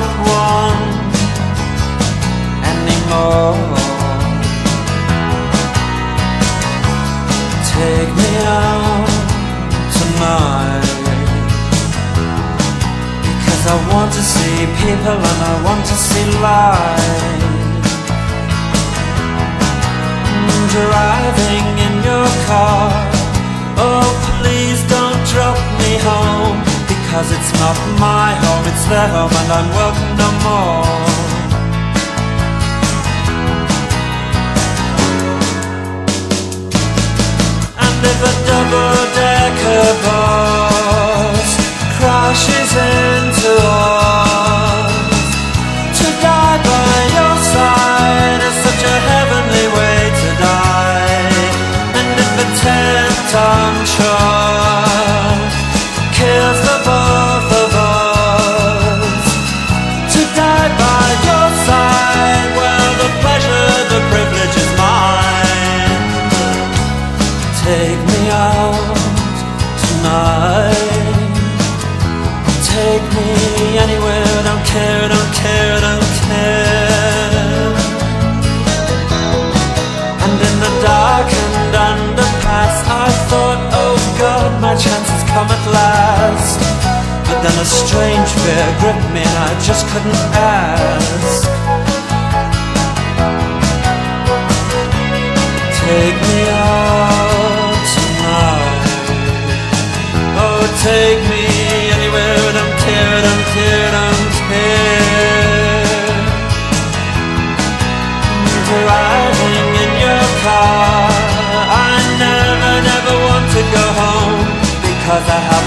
not one anymore. Take me out tonight, because I want to see people and I want to see light. Driving in your car, oh please don't drop me home, because it's not my home, it's their home, and I'm welcome no more. And if a double-decker bus crashes into us, to die by your side is such a heavenly way to die. And if a 10-ton truck kills the both of us, to die by your side, well, the pleasure, the privilege is mine. Take me out tonight, take me anywhere, don't care, don't care, don't care. And in the darkened underpass I thought, oh God, my chance has come at last. But then a strange fear gripped me and I just couldn't ask. Take me out tonight, oh take me anywhere, don't care, don't care, don't care. Driving in your car, I never, never want to go home, because I have